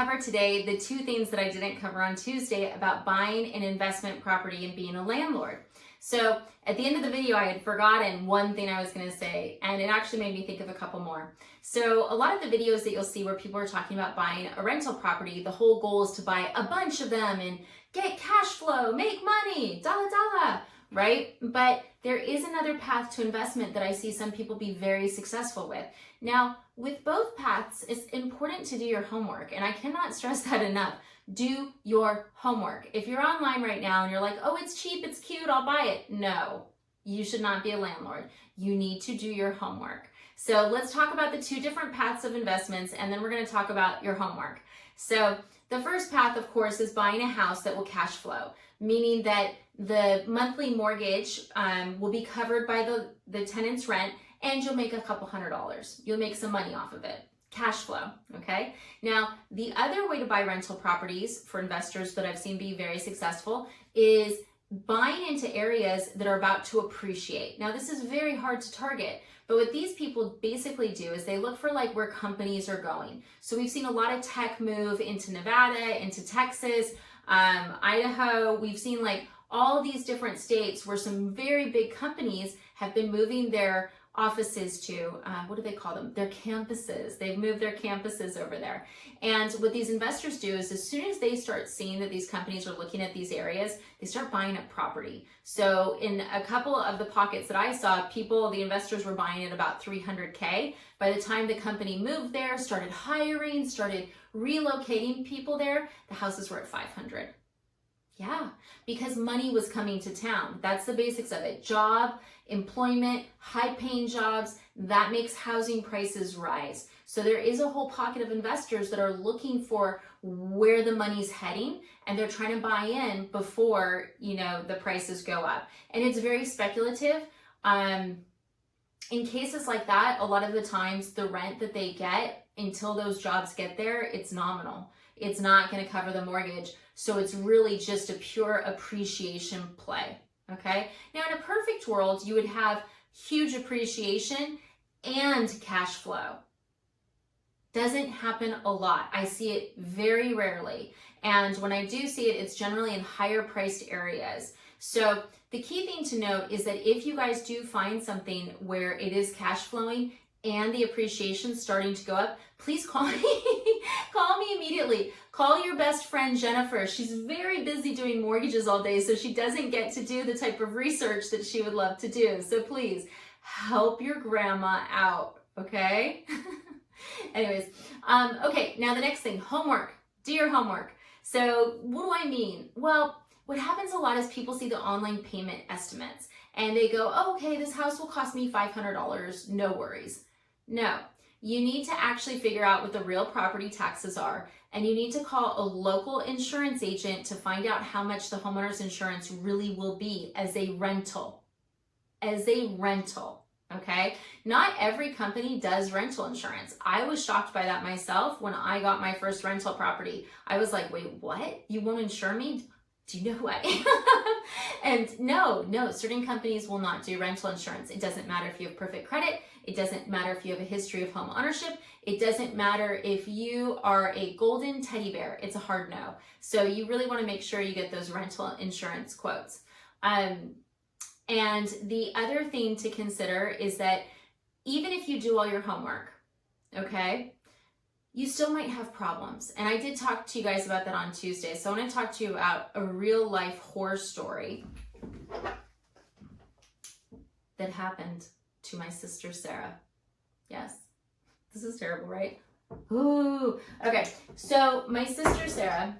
cover today the two things that I didn't cover on Tuesday about buying an investment property and being a landlord. So at the end of the video, I had forgotten one thing I was going to say, and it actually made me think of a couple more. So a lot of the videos that you'll see where people are talking about buying a rental property, the whole goal is to buy a bunch of them and get cash flow, make money, dollar, right? But there is another path to investment that I see some people be very successful with. Now, with both paths, it's important to do your homework, and I cannot stress that enough. Do your homework. If you're online right now and you're like, oh, it's cheap, it's cute, I'll buy it. No, you should not be a landlord. You need to do your homework. So let's talk about the two different paths of investments, and then we're going to talk about your homework. So the first path, of course, is buying a house that will cash flow, meaning that the monthly mortgage will be covered by the tenant's rent, and you'll make a couple $100. You'll make some money off of it. Cash flow, okay? Now, the other way to buy rental properties for investors that I've seen be very successful is buying into areas that are about to appreciate. Now, this is very hard to target, but what these people basically do is they look for like where companies are going. So we've seen a lot of tech move into Nevada, into Texas, Idaho. We've seen like all these different states where some very big companies have been moving their offices to, what do they call them? Their campuses. They've moved their campuses over there. And what these investors do is as soon as they start seeing that these companies are looking at these areas, they start buying up property. So in a couple of the pockets that I saw, the investors were buying at about $300K. By the time the company moved there, started hiring, started relocating people there, the houses were at 500. Yeah, because money was coming to town. That's the basics of it. Job, employment, high-paying jobs, that makes housing prices rise. So there is a whole pocket of investors that are looking for where the money's heading, and they're trying to buy in before, the prices go up. And it's very speculative. In cases like that, a lot of the times the rent that they get until those jobs get there, it's nominal. It's not going to cover the mortgage. So it's really just a pure appreciation play, okay? Now, in a perfect world, you would have huge appreciation and cash flow. Doesn't happen a lot. I see it very rarely. And when I do see it, it's generally in higher priced areas. So the key thing to note is that if you guys do find something where it is cash flowing and the appreciation starting to go up, please call me. Call me immediately. Call your best friend, Jennifer. She's very busy doing mortgages all day, so she doesn't get to do the type of research that she would love to do. So please help your grandma out, okay? Anyways, okay, now the next thing, homework. Do your homework. So what do I mean? Well, what happens a lot is people see the online payment estimates and they go, oh, okay, this house will cost me $500, no worries. No, you need to actually figure out what the real property taxes are, and you need to call a local insurance agent to find out how much the homeowner's insurance really will be as a rental. Okay? Not every company does rental insurance. I was shocked by that myself when I got my first rental property. I was like, wait, what? You won't insure me? Do you know who I am? And no, certain companies will not do rental insurance. It doesn't matter if you have perfect credit. It doesn't matter if you have a history of home ownership. It doesn't matter if you are a golden teddy bear. It's a hard no. So you really want to make sure you get those rental insurance quotes. And the other thing to consider is that even if you do all your homework, okay, you still might have problems. And I did talk to you guys about that on Tuesday. So I want to talk to you about a real life horror story that happened to my sister, Sarah. Yes, this is terrible, right? Ooh, okay. So my sister, Sarah,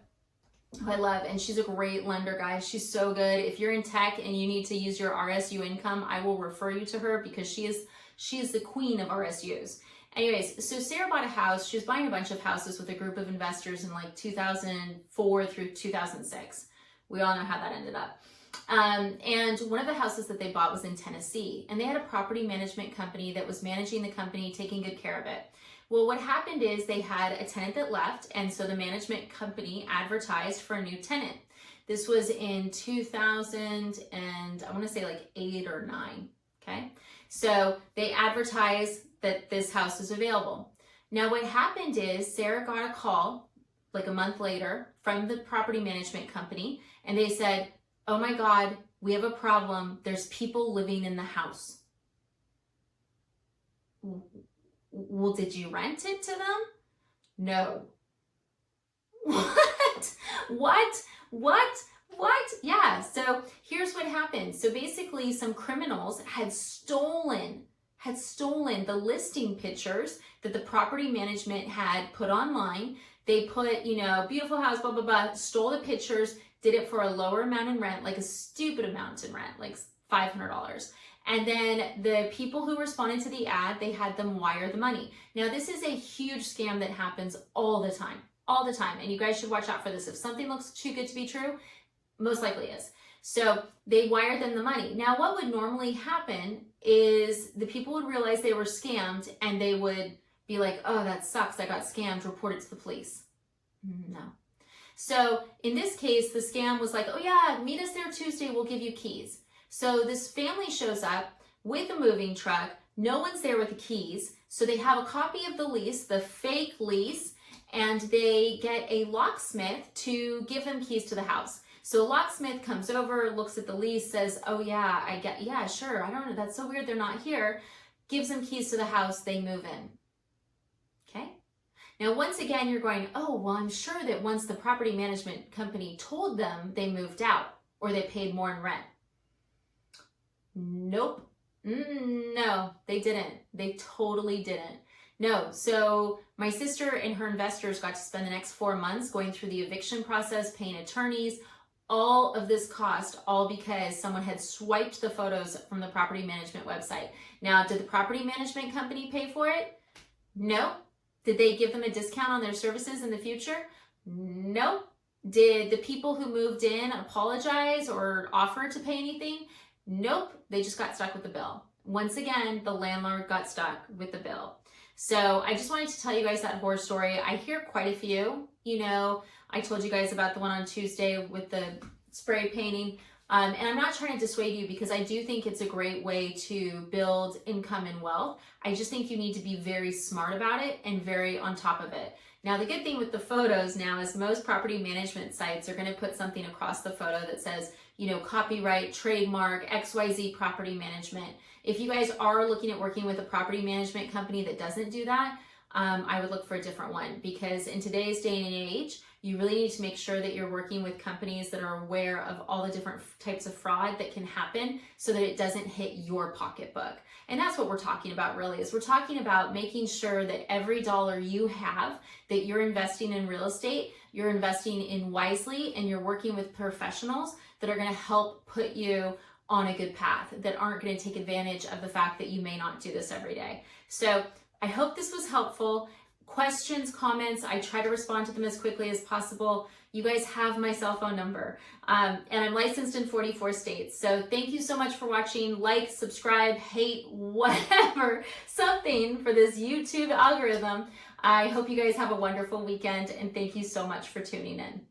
who I love, and she's a great lender, guys. She's so good. If you're in tech and you need to use your RSU income, I will refer you to her because she is the queen of RSUs. Anyways, so Sarah bought a house. She was buying a bunch of houses with a group of investors in like 2004 through 2006. We all know how that ended up. And one of the houses that they bought was in Tennessee, and they had a property management company that was managing the company, taking good care of it. Well, what happened is they had a tenant that left, and so the management company advertised for a new tenant. This was in 2000 and I want to say like 8 or 9, okay? So they advertised that this house is available. Now what happened is Sarah got a call like a month later from the property management company, and they said, oh my God, we have a problem. There's people living in the house. Well, did you rent it to them? No. What? Yeah, so here's what happened. So basically some criminals had stolen the listing pictures that the property management had put online. They put, beautiful house, blah, blah, blah, stole the pictures, did it for a lower amount in rent, like a stupid amount in rent, like $500. And then the people who responded to the ad, they had them wire the money. Now, this is a huge scam that happens all the time. And you guys should watch out for this. If something looks too good to be true, most likely is. So they wired them the money. Now, what would normally happen is the people would realize they were scammed and they would be like, oh, that sucks, I got scammed, report it to the police. No. So in this case, the scam was like, oh yeah, meet us there Tuesday, we'll give you keys. So this family shows up with a moving truck, no one's there with the keys, so they have a copy of the lease, the fake lease, and they get a locksmith to give them keys to the house. So a locksmith comes over, looks at the lease, says, oh yeah, yeah, sure, I don't know, that's so weird they're not here, gives them keys to the house, they move in. Okay? Now, once again, you're going, oh, well, I'm sure that once the property management company told them, they moved out or they paid more in rent. Nope. No, they didn't. They totally didn't. No. So my sister and her investors got to spend the next 4 months going through the eviction process, paying attorneys, all of this cost, all because someone had swiped the photos from the property management website. Now, did the property management company pay for it? No. Did they give them a discount on their services in the future? No. Did the people who moved in apologize or offer to pay anything? Nope. They just got stuck with the bill. Once again, the landlord got stuck with the bill. So I just wanted to tell you guys that horror story. I hear quite a few. I told you guys about the one on Tuesday with the spray painting. And I'm not trying to dissuade you because I do think it's a great way to build income and wealth. I just think you need to be very smart about it and very on top of it. Now, the good thing with the photos now is most property management sites are going to put something across the photo that says, copyright, trademark, XYZ property management. If you guys are looking at working with a property management company that doesn't do that, I would look for a different one, because in today's day and age, you really need to make sure that you're working with companies that are aware of all the different types of fraud that can happen so that it doesn't hit your pocketbook. And that's what we're talking about really, is we're talking about making sure that every dollar you have that you're investing in real estate, you're investing in wisely, and you're working with professionals that are going to help put you on a good path, that aren't going to take advantage of the fact that you may not do this every day. So I hope this was helpful. Questions, comments, I try to respond to them as quickly as possible. You guys have my cell phone number, and I'm licensed in 44 states. So thank you so much for watching. Like, subscribe, hate, whatever, something for this YouTube algorithm. I hope you guys have a wonderful weekend, and thank you so much for tuning in.